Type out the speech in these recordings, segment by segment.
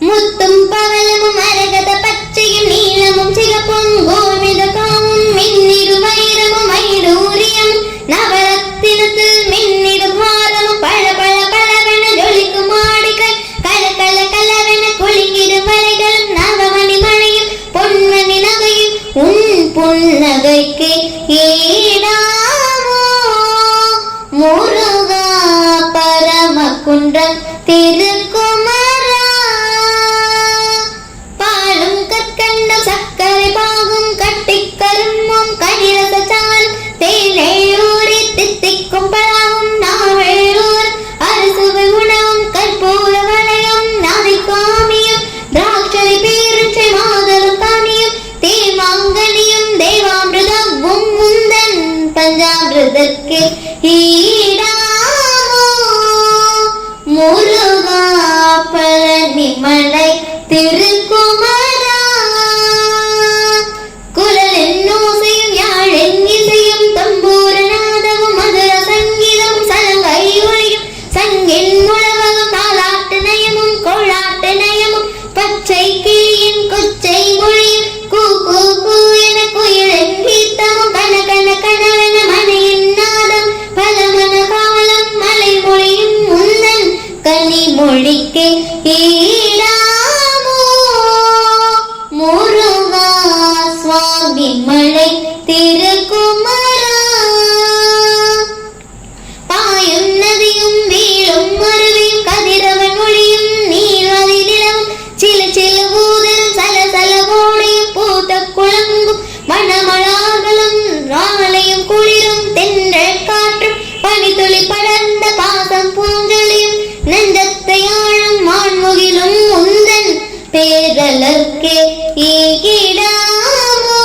முத்தும் பவளமும் அரகத பச்சையும் நீளமும் சிகப்பும் கோமித காமும் மின்னிடும் வைரமும் வைடூரியம் நவரத்தினத்தில் மின்னிடும் ஹாரமும் பழ பழ பழவென ஜொலிக்கும் மாடிகள் கல கல கலவென குலுங்கிடும் வளைகளும் நவமணி மணியும் பொன்மணி நகையும் உன் புன்னகைக்கு ஈடாமோ முருகா பரமகுன்றம் திருக்குமரா பாலும் கற்கண்டம் சக்கரை பாகும் கட்டிக்கரும்பும் கனிரச சாலும் தேனேயூரி தித்திக்கும் பழமும் நாவெள்ளூர் அறுசுவை உணவும் கற்பூர வளையும் நதி காமியும் திராட்சை பேருச்சை மாதரும் காணியும் தேமாங்கனியும் தேவாமிருதம் முந்தன் பஞ்சாமிருதற்கு ஈடாமோ முருகா பழனிமலை திருக்குமரா குழலின் ஓசையும் யாழின் இசையும் தம்பூரநாதமும் மதுர சங்கீதமும் சலங்கை ஒளியும் சங்கின் முழவகம் தாலாட்டு நயமும் கோளாட்டு நயமும் பச்சை கிளியின் கொச்சை மொழியும் கூ கூ கூ என குயிலின் கீர்த்தமும் கன கன கனவென மனையின் நாதம் பலமன காலம் மலை மொழியும் முந்தன் கனி மொழிக்கு ஈடாமோ முருகா சுவாமி மலை திருக்குமரா பாயும் நதியும் வீழும் அருவியும் கதிரவன் ஒளியும் நீர்வதி நிலவும் சிலு சிலு ஊதலும் சல சல ஓடையும் பூத்த குளங்கும் மணமளார்களும் ராமலையும் குளிரும் தென்றல் காற்றும் பனித்துளி படர்ந்த பாசம் பூஞ்சொலியும் நெஞ்சத்தை ஆழும் மான்முகிலும் உந்தன் பேரலர்க்கே ஈகிடாமோ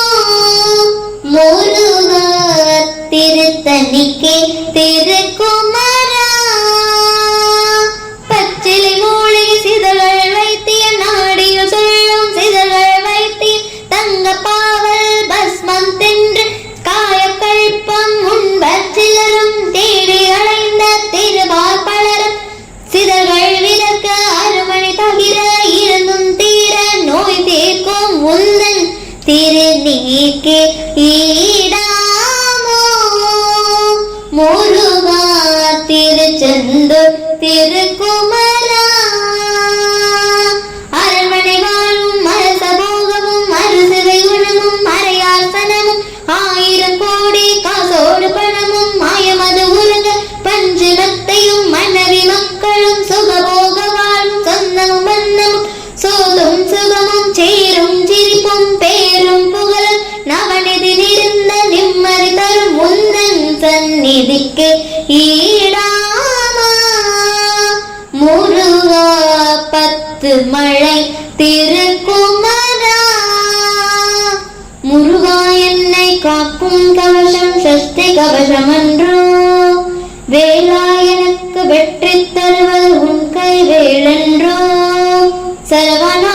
முருகா திருத்தணிக்கே திருக்குமரா பச்சிலை மூலிகை சிதழ்கள் வைத்திய நாடியில் சொல்லும் சிதழ்கள் வைத்திய தங்க பாவல் பஸ்மம் தென்று காயக்கழிப்பம் முன்பர் சிலரும் தேடி அடைந்த திருவார் பலரும் சிதழ்கள் விதக்க அருமணி தகிர இருந்தும் தீர நோய் தீர்க்கும் உந்தன் திருநீர்க்கே ஈடாமோ முருகா திருச்செந்தூர் திருக்குமரா அரண்மனை வாழும் அரச போகமும் அறுசுவை குணமும் மறையாசனமும் 1000 கோடி காசோடு பணமும் மாயமது உலக பஞ்சமத்தையும் மனைவி மக்களும் சுகபோக வாழும் சொந்தமும் பந்தமும் சோதும் சுகமும் சேரும் சிரிப்பும் பேரும் புகழும் நவநிதி நிறைந்த நிம்மதி தரும் முந்தன் சந்நிதிக்கு ஈடாமா முருகா 10 மழை திருக்குமரா முருகா என்னை காக்கும் கவசம் சஷ்டி கவசம் அன்றோ வேளா எனக்கு வெற்றி தருவது உன் கை வேளன்றோ சரவணா